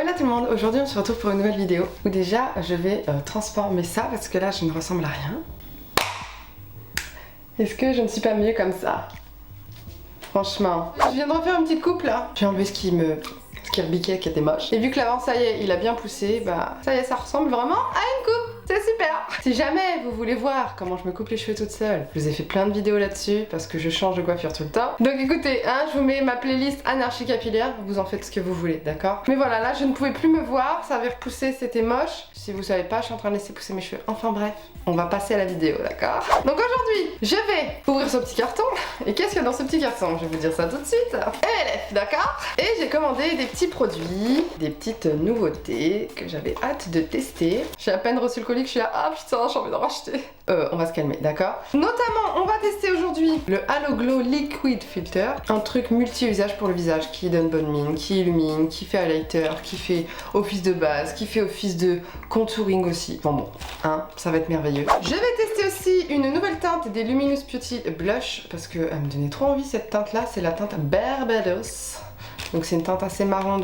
Hola tout le monde, aujourd'hui on se retrouve pour une nouvelle vidéo où déjà je vais transformer ça parce que là je ne ressemble à rien. Est-ce que je ne suis pas mieux comme ça? Franchement, je viens de refaire une petite coupe là. J'ai enlevé ce qui rebiquait, qui était moche. Et vu que l'avant ça y est, il a bien poussé, bah ça y est, ça ressemble vraiment à une coupe. C'est super. Si jamais vous voulez voir comment je me coupe les cheveux toute seule, je vous ai fait plein de vidéos là-dessus parce que je change de coiffure tout le temps. Donc écoutez, hein, je vous mets ma playlist anarchie capillaire, vous en faites ce que vous voulez, d'accord? Mais voilà, là je ne pouvais plus me voir, ça avait repoussé, c'était moche. Si vous savez pas, je suis en train de laisser pousser mes cheveux. Enfin bref, on va passer à la vidéo, d'accord? Donc aujourd'hui, je vais ouvrir ce petit carton. Et qu'est-ce qu'il y a dans ce petit carton? Je vais vous dire ça tout de suite. ELF, d'accord? Et j'ai commandé des petits produits, des petites nouveautés que j'avais hâte de tester. J'ai à peine reçu le colis que je suis là, ah putain, j'ai envie d'en racheter. On va se calmer, d'accord? Notamment, on va tester aujourd'hui le Halo Glow Liquid Filter, un truc multi-usage pour le visage qui donne bonne mine, qui illumine, qui fait highlighter, qui fait office de base, qui fait office de contouring aussi. Bon, hein, ça va être merveilleux. Je vais tester aussi une nouvelle teinte des Luminous Beauty Blush parce qu'elle me donnait trop envie cette teinte là, c'est la teinte Barbados. Donc c'est une teinte assez marron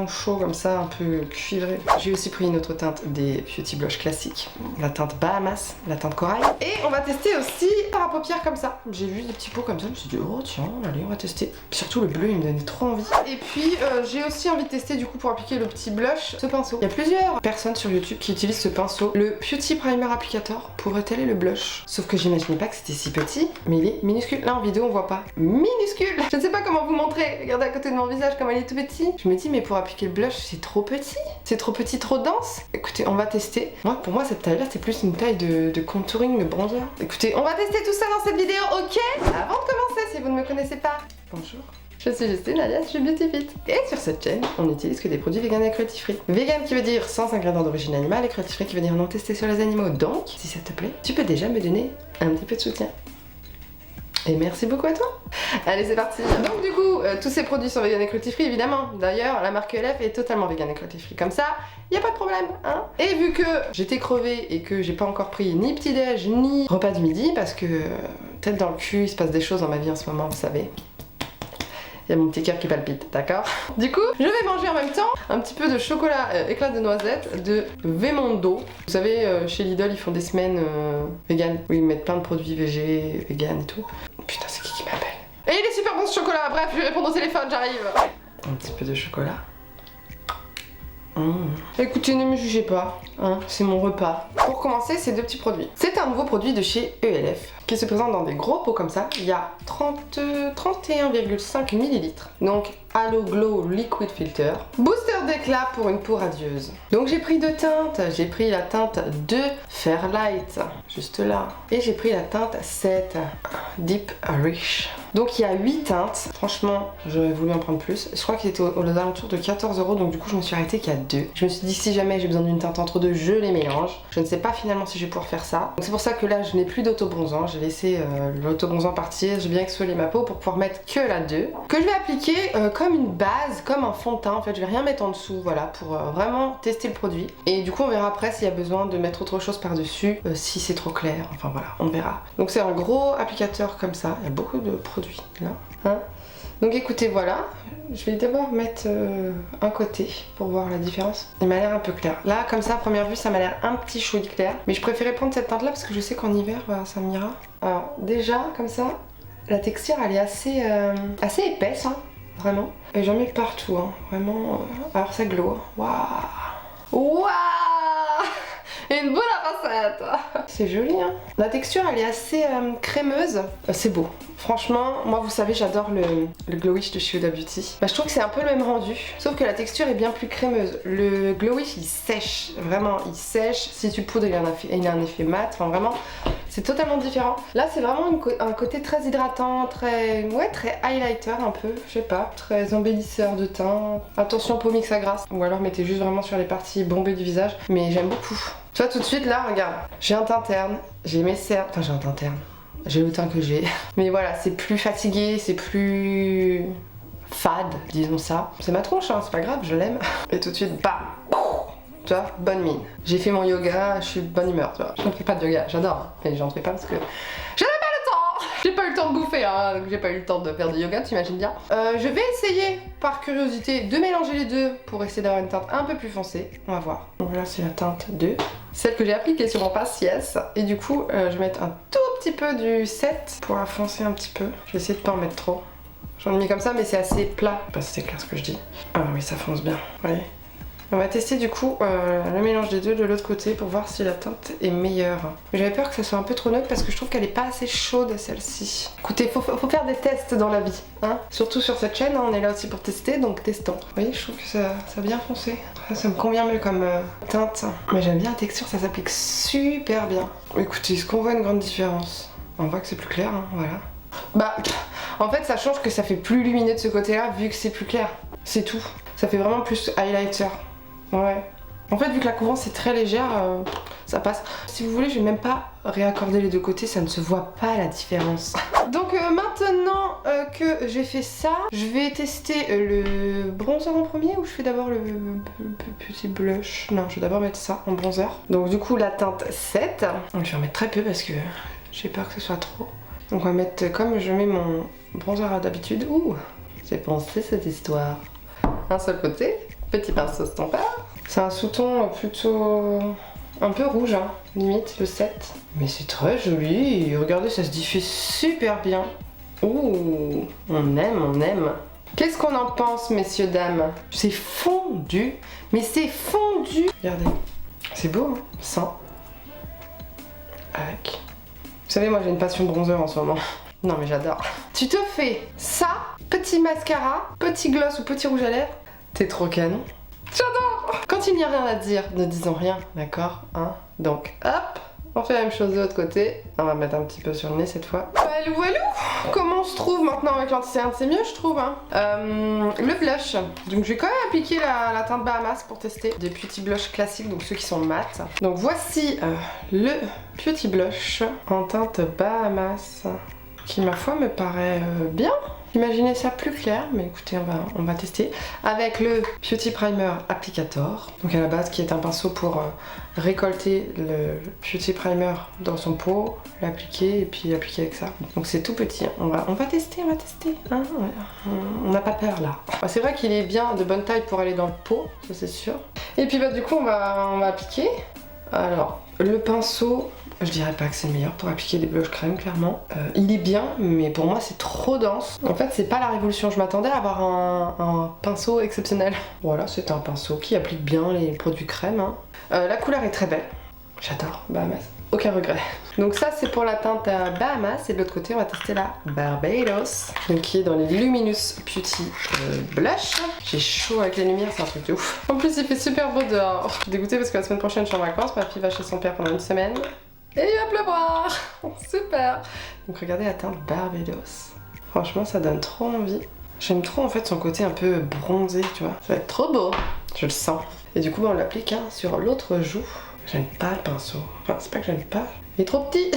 chaud comme ça, un peu cuivré. J'ai aussi pris une autre teinte des Beauty Blush classiques, la teinte Bahamas, la teinte corail. Et on va tester aussi par à paupières comme ça. J'ai vu des petits pots comme ça, je me suis dit oh tiens, allez on va tester. Surtout le bleu, il me donnait trop envie. Et puis j'ai aussi envie de tester du coup pour appliquer le petit blush, ce pinceau. Il y a plusieurs personnes sur YouTube qui utilisent ce pinceau, le Beauty Primer Applicator, pour étaler le blush. Sauf que j'imaginais pas que c'était si petit, mais il est minuscule. Là en vidéo on voit pas. Minuscule. Je ne sais pas comment vous montrer. Regardez à côté de mon visage comme il est tout petit. Je me dis mais pour appliquer le blush c'est trop petit. C'est trop petit, trop dense. Écoutez, on va tester. Pour moi cette taille là c'est plus une taille de contouring, de bronzer. Écoutez, on va tester tout ça dans cette vidéo, ok? Avant de commencer, si vous ne me connaissez pas, bonjour. Je suis Justine alias Je Beauty Fit. Et sur cette chaîne, on n'utilise que des produits vegan et cruelty free. Vegan qui veut dire sans ingrédients d'origine animale et cruelty free qui veut dire non testé sur les animaux. Donc, si ça te plaît, tu peux déjà me donner un petit peu de soutien. Et merci beaucoup à toi. Allez, c'est parti. Donc du coup, tous ces produits sont vegan et cruelty free évidemment. D'ailleurs, la marque ELF est totalement vegan et cruelty free. Comme ça, y a pas de problème, hein. Et vu que j'étais crevée et que j'ai pas encore pris ni petit déj ni repas du midi parce que tête dans le cul, il se passe des choses dans ma vie en ce moment, vous savez. Il y a mon petit cœur qui palpite, d'accord? Du coup, je vais manger en même temps un petit peu de chocolat éclat de noisette de Vemondo. Vous savez, chez Lidl, ils font des semaines vegan où ils mettent plein de produits végé, vegan et tout. Putain, c'est qui m'appelle? Et il est super bon ce chocolat, bref, je vais répondre au téléphone, j'arrive. Un petit peu de chocolat. Écoutez, ne me jugez pas, hein, c'est mon repas. Pour commencer, ces deux petits produits. C'est un nouveau produit de chez ELF qui se présente dans des gros pots comme ça. Il y a 31,5 ml. Donc Halo Glow Liquid Filter. Booster d'éclat pour une peau radieuse. Donc j'ai pris deux teintes. J'ai pris la teinte 2 Fairlight, juste là. Et j'ai pris la teinte 7 Deep Rich. Donc il y a 8 teintes. Franchement, j'aurais voulu en prendre plus. Je crois qu'il était aux alentours de 14 €. Donc du coup, je me suis arrêtée qu'à 2. Je me suis dit si jamais j'ai besoin d'une teinte entre deux, je les mélange. Je ne sais pas finalement si je vais pouvoir faire ça. Donc c'est pour ça que là, je n'ai plus d'autobronzant. J'ai laissé l'autobronzant partir. J'ai bien exfolié ma peau pour pouvoir mettre que la 2. Que je vais appliquer comme une base, comme un fond de teint. En fait, je vais rien mettre en dessous. Voilà, pour vraiment tester le produit. Et du coup, on verra après s'il y a besoin de mettre autre chose par-dessus. Si c'est trop clair. Enfin voilà, on verra. Donc c'est un gros applicateur comme ça. Il y a beaucoup de produits là. Hein, donc écoutez, voilà, je vais d'abord mettre un côté pour voir la différence. Il m'a l'air un peu clair. Là, comme ça, à première vue, ça m'a l'air un petit chouï clair. Mais je préférais prendre cette teinte là parce que je sais qu'en hiver, bah, ça m'ira. Alors déjà, comme ça, la texture, elle est assez épaisse, hein, vraiment. Et j'en mets partout, hein, vraiment. Alors ça glow. Waouh. Waouh. Une boule à facettes. C'est joli, hein. La texture, elle est assez crémeuse. C'est beau. Franchement, moi, vous savez, j'adore le Glowish de chez Huda Beauty. Bah, je trouve que c'est un peu le même rendu, sauf que la texture est bien plus crémeuse. Le Glowish, il sèche. Vraiment, il sèche. Si tu poudres, il a un effet mat. Enfin, vraiment, c'est totalement différent. Là, c'est vraiment un côté très hydratant, très highlighter un peu. Je sais pas, très embellisseur de teint. Attention, peau mix à grasse. Ou alors, mettez juste vraiment sur les parties bombées du visage. Mais j'aime beaucoup. Tu vois, tout de suite, là, regarde. J'ai un teint terne. J'ai mes cernes. Enfin, j'ai un teint terne. J'ai le teint que j'ai. Mais voilà, c'est plus fatigué, c'est plus fade, disons ça. C'est ma tronche, hein, c'est pas grave, je l'aime. Et tout de suite, bam! Tu vois, bonne mine. J'ai fait mon yoga, je suis de bonne humeur, tu vois. Je ne fais pas de yoga, j'adore, hein, mais j'en fais pas parce que je n'ai pas le temps! J'ai pas eu eu le temps de bouffer, hein, donc j'ai pas eu le temps de faire du yoga, t'imagines bien. Je vais essayer, par curiosité, de mélanger les deux pour essayer d'avoir une teinte un peu plus foncée. On va voir. Donc là, c'est la teinte 2. Celle que j'ai appliquée sur mon pince-yes. Et du coup, je vais mettre un tout petit peu du 7 pour la foncer un petit peu. Je vais essayer de pas en mettre trop. J'en ai mis comme ça, mais c'est assez plat. Je sais pas si c'est clair ce que je dis. Ah oui, ça fonce bien. Vous voyez ? On va tester du coup le mélange des deux de l'autre côté pour voir si la teinte est meilleure. Mais j'avais peur que ça soit un peu trop neutre parce que je trouve qu'elle est pas assez chaude celle-ci. Écoutez, faut faire des tests dans la vie, hein. Surtout sur cette chaîne, hein, on est là aussi pour tester, donc testons. Vous voyez, je trouve que ça a bien foncé. Ça me convient mieux comme teinte. Mais j'aime bien la texture, ça s'applique super bien. Écoutez, est-ce qu'on voit une grande différence? On voit que c'est plus clair, hein, voilà. Bah, en fait, ça change que ça fait plus lumineux de ce côté-là vu que c'est plus clair. C'est tout. Ça fait vraiment plus highlighter. Ouais. En fait, vu que la couvrance est très légère, ça passe. Si vous voulez, je vais même pas réaccorder les deux côtés, ça ne se voit pas la différence. Donc maintenant que j'ai fait ça, je vais tester le bronzer en premier ou je fais d'abord le petit blush? Non, je vais d'abord mettre ça en bronzer. Donc du coup, la teinte 7. Je vais en mettre très peu parce que j'ai peur que ce soit trop. Donc on va mettre comme je mets mon bronzer d'habitude. Ouh, j'ai pensé cette histoire. Un seul côté. Petit pinceau stompeur. C'est un sous-ton plutôt un peu rouge, hein, limite le 7. Mais c'est très joli. Regardez, ça se diffuse super bien. Ouh, on aime, on aime. Qu'est-ce qu'on en pense, messieurs, dames? C'est fondu. Mais c'est fondu. Regardez. C'est beau, hein, sans. Avec. Vous savez, moi j'ai une passion de bronzer en ce moment. Non mais j'adore. Tu te fais ça, petit mascara, petit gloss ou petit rouge à lèvres. T'es trop canon. J'adore. Quand il n'y a rien à dire, ne disons rien, d'accord, hein. Donc, hop, on fait la même chose de l'autre côté. On va mettre un petit peu sur le nez cette fois. Walou walou. Comment on se trouve maintenant avec l'anti-cerne? C'est mieux, je trouve, hein. Le blush. Donc, je vais quand même appliquer la teinte Bahamas pour tester. Des petits blushs classiques, donc ceux qui sont mat. Donc, voici le petit blush en teinte Bahamas, qui, ma foi, me paraît bien. Imaginez ça plus clair, mais écoutez, on va tester avec le Beauty Primer Applicator. Donc à la base, qui est un pinceau pour récolter le Beauty Primer dans son pot, l'appliquer et puis appliquer avec ça. Donc c'est tout petit. On va tester, hein, on n'a pas peur là. C'est vrai qu'il est bien de bonne taille pour aller dans le pot, ça c'est sûr. Et puis du coup, on va appliquer. Alors, le pinceau. Je dirais pas que c'est le meilleur pour appliquer des blushs crème, clairement. Il est bien, mais pour moi c'est trop dense. En fait, c'est pas la révolution. Je m'attendais à avoir un pinceau exceptionnel. Voilà, c'est un pinceau qui applique bien les produits crème, hein. La couleur est très belle. J'adore Bahamas. Aucun regret. Donc ça, c'est pour la teinte Bahamas. Et de l'autre côté, on va tester la Barbados, donc qui est dans les Luminous Beauty Blush. J'ai chaud avec les lumières, c'est un truc de ouf. En plus, il fait super beau dehors. Je suis dégoûtée parce que la semaine prochaine, je suis en vacances. Ma fille va chez son père pendant une semaine. Et il va pleuvoir. Super. Donc regardez la teinte Barbados. Franchement, ça donne trop envie. J'aime trop en fait son côté un peu bronzé, tu vois. Ça va être trop beau. Je le sens. Et du coup, on l'applique sur l'autre joue. J'aime pas le pinceau. Enfin, c'est pas que j'aime pas. Il est trop petit.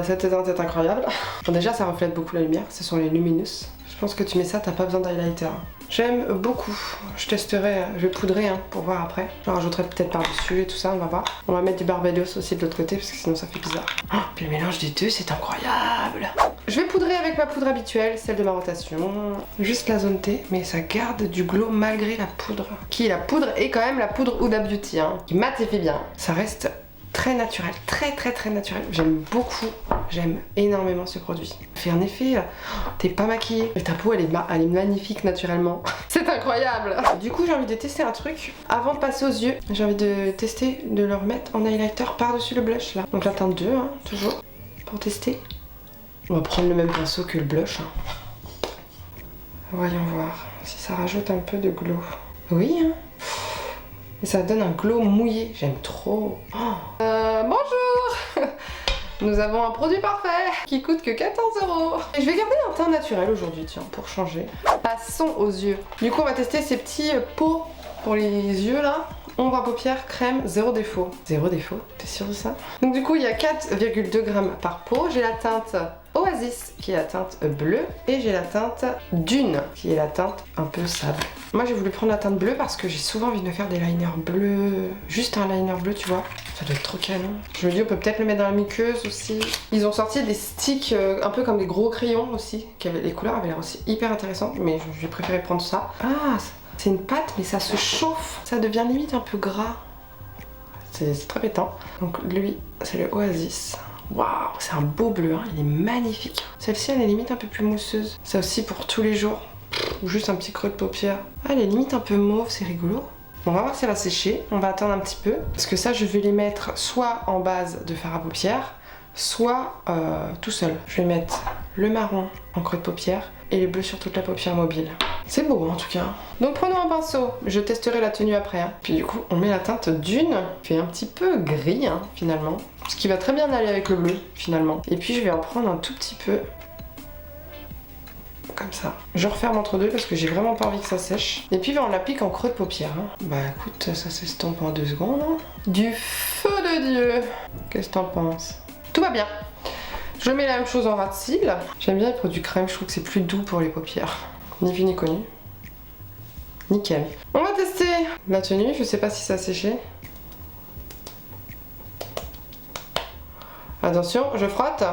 Cette teinte est incroyable. Bon, déjà, ça reflète beaucoup la lumière. Ce sont les Luminous. Je pense que tu mets ça, t'as pas besoin d'highlighter. J'aime beaucoup. Je testerai, je vais poudrer pour voir après. Je rajouterai peut-être par-dessus et tout ça, on va voir. On va mettre du Barbados aussi de l'autre côté parce que sinon ça fait bizarre. Oh, puis le mélange des deux, c'est incroyable. Je vais poudrer avec ma poudre habituelle, celle de ma rotation. Juste la zone T, mais ça garde du glow malgré la poudre. Qui est la poudre et quand même la poudre Huda Beauty, hein, qui mate et fait bien. Ça reste très naturel, très naturel. J'aime beaucoup, j'aime énormément ce produit. Il fait un effet, t'es pas maquillée. Et ta peau, elle est magnifique naturellement. C'est incroyable. Du coup, j'ai envie de tester un truc. Avant de passer aux yeux, j'ai envie de tester, de le remettre en highlighter par-dessus le blush là. Donc la teinte 2, hein, toujours, pour tester. On va prendre le même pinceau que le blush. Hein. Voyons voir si ça rajoute un peu de glow. Oui, hein. Et ça donne un glow mouillé, j'aime trop. Bonjour. Nous avons un produit parfait qui coûte que 14 €. Et je vais garder un teint naturel aujourd'hui, tiens, pour changer. Passons aux yeux. Du coup, on va tester ces petits pots pour les yeux là. Ombre à paupières, crème, 0 défaut. 0 défaut, t'es sûr de ça? Donc du coup, il y a 4,2 grammes par pot. J'ai la teinte Oasis qui est la teinte bleue et j'ai la teinte Dune qui est la teinte un peu sable. Moi j'ai voulu prendre la teinte bleue parce que j'ai souvent envie de me faire des liners bleus, juste un liner bleu tu vois, ça doit être trop canon. Je me dis on peut peut-être le mettre dans la muqueuse aussi. Ils ont sorti des sticks un peu comme des gros crayons aussi, les couleurs avaient l'air aussi hyper intéressantes mais j'ai préféré prendre ça. Ah c'est une pâte mais ça se chauffe, ça devient limite un peu gras. C'est très pétant. Donc lui c'est le Oasis. Waouh, c'est un beau bleu, hein. Il est magnifique. Celle-ci elle est limite un peu plus mousseuse. Ça aussi pour tous les jours. Ou juste un petit creux de paupière. Ah, elle est limite un peu mauve, c'est rigolo. Bon, on va voir si elle va sécher. On va attendre un petit peu. Parce que ça, je vais les mettre soit en base de fard à paupières, soit tout seul. Je vais mettre le marron en creux de paupière et le bleu sur toute la paupière mobile. C'est beau en tout cas. Donc prenons un pinceau. Je testerai la tenue après. Hein. Puis du coup, on met la teinte Dune. Fait un petit peu gris hein, finalement. Ce qui va très bien aller avec le bleu finalement. Et puis je vais en prendre un tout petit peu. Comme ça. Je referme entre deux parce que j'ai vraiment pas envie que ça sèche. Et puis on l'applique en creux de paupière. Hein. Bah écoute, ça s'estompe en 2 secondes. Hein. Du feu de Dieu. Qu'est-ce que t'en penses? Tout va bien. Je mets la même chose en ras de cils. J'aime bien les produits crème, je trouve que c'est plus doux pour les paupières. Ni vu ni connu. Nickel. On va tester la tenue, je sais pas si ça a séché. Attention, je frotte.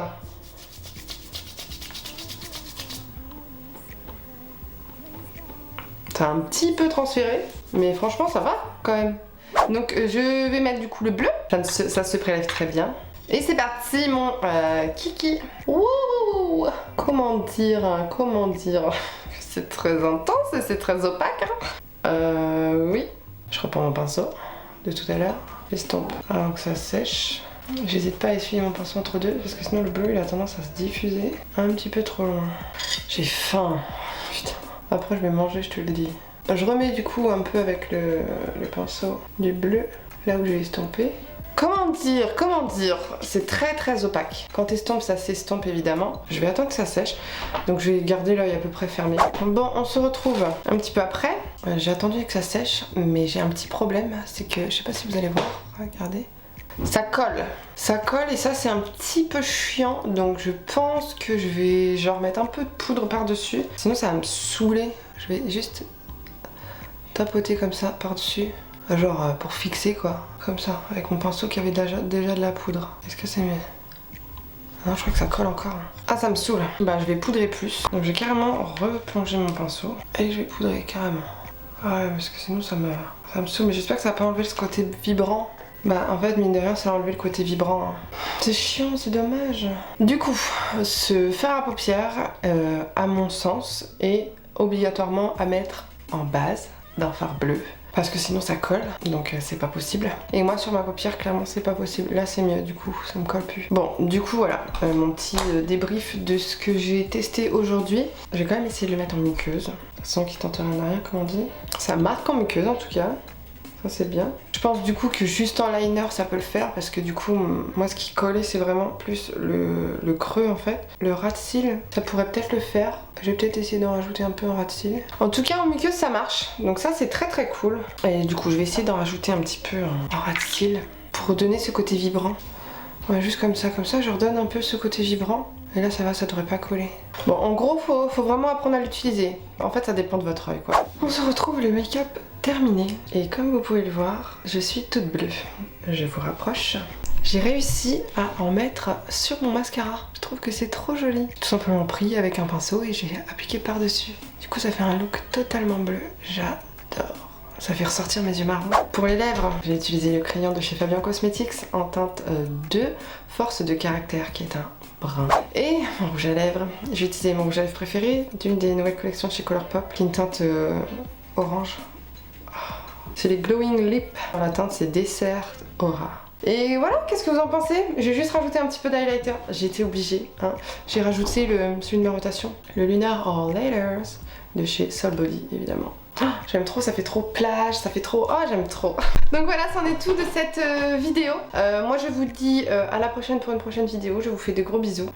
Ça a un petit peu transféré, mais franchement ça va quand même. Donc je vais mettre du coup le bleu, ça se prélève très bien. Et c'est parti mon kiki. Ouh, comment dire c'est très intense et c'est très opaque. Hein. Oui, je reprends mon pinceau de tout à l'heure, j'estompe avant que ça sèche. J'hésite pas à essuyer mon pinceau entre deux parce que sinon le bleu il a tendance à se diffuser un petit peu trop loin. J'ai faim. Putain. Après je vais manger, je te le dis. Je remets du coup un peu avec le pinceau du bleu là où j'ai estompé. Comment dire, c'est très très opaque. Quand t'estompes, ça s'estompe évidemment. Je vais attendre que ça sèche, donc je vais garder l'œil à peu près fermé. Bon, on se retrouve un petit peu après. J'ai attendu que ça sèche, mais j'ai un petit problème, c'est que, je sais pas si vous allez voir, regardez. Ça colle et ça c'est un petit peu chiant, donc je pense que je vais genre mettre un peu de poudre par-dessus. Sinon ça va me saouler. Je vais juste tapoter comme ça par-dessus. Genre pour fixer quoi, comme ça, avec mon pinceau qui avait déjà de la poudre. Est-ce que c'est mieux? Non, je crois que ça colle encore. Ah, ça me saoule. Bah, je vais poudrer plus. Donc, j'ai carrément replonger mon pinceau et je vais poudrer carrément. Ah ouais, parce que sinon ça me saoule. Mais j'espère que ça va pas enlever ce côté vibrant. Bah, en fait, mine de rien, ça a enlevé le côté vibrant. Hein. C'est chiant, c'est dommage. Du coup, ce fard à paupières, à mon sens, est obligatoirement à mettre en base d'un fard bleu. Parce que sinon ça colle, donc c'est pas possible. Et moi sur ma paupière, clairement c'est pas possible. Là c'est mieux, du coup ça me colle plus. Bon, du coup voilà, mon petit débrief de ce que j'ai testé aujourd'hui. Je vais quand même essayer de le mettre en muqueuse, sans qu'il tente rien à rien comme on dit. Ça marque en muqueuse en tout cas. Ça c'est bien. Je pense du coup que juste en liner ça peut le faire parce que du coup moi ce qui collait c'est vraiment plus le creux en fait. Le ras de cils ça pourrait peut-être le faire. Je vais peut-être essayer d'en rajouter un peu en ras de cils. En tout cas en muqueuse ça marche. Donc ça c'est très très cool. Et du coup je vais essayer d'en rajouter un petit peu en ras de cils pour donner ce côté vibrant. Ouais, juste comme ça je redonne un peu ce côté vibrant. Et là ça va, ça devrait pas coller. Bon en gros faut vraiment apprendre à l'utiliser. En fait ça dépend de votre œil quoi. On se retrouve le make-up terminé. Et comme vous pouvez le voir, je suis toute bleue. Je vous rapproche. J'ai réussi à en mettre sur mon mascara. Je trouve que c'est trop joli. Tout simplement pris avec un pinceau et j'ai appliqué par-dessus. Du coup ça fait un look totalement bleu. J'adore. Ça fait ressortir mes yeux marrons. Pour les lèvres, j'ai utilisé le crayon de chez Fabian Cosmetics en teinte 2, Force de caractère qui est un brun. Et mon rouge à lèvres, j'ai utilisé mon rouge à lèvres préféré d'une des nouvelles collections de chez Colourpop qui est une teinte orange. C'est les Glowing Lip. La teinte c'est Dessert Aura. Et voilà, qu'est-ce que vous en pensez? J'ai juste rajouté un petit peu d'highlighter. J'ai été obligée. Hein. J'ai rajouté celui de ma rotation, le Lunar All Layers de chez Soul Body évidemment. Oh, j'aime trop, ça fait trop plage, ça fait trop... Oh, j'aime trop. Donc voilà, c'en est tout de cette vidéo. Moi je vous dis à la prochaine pour une prochaine vidéo. Je vous fais de gros bisous.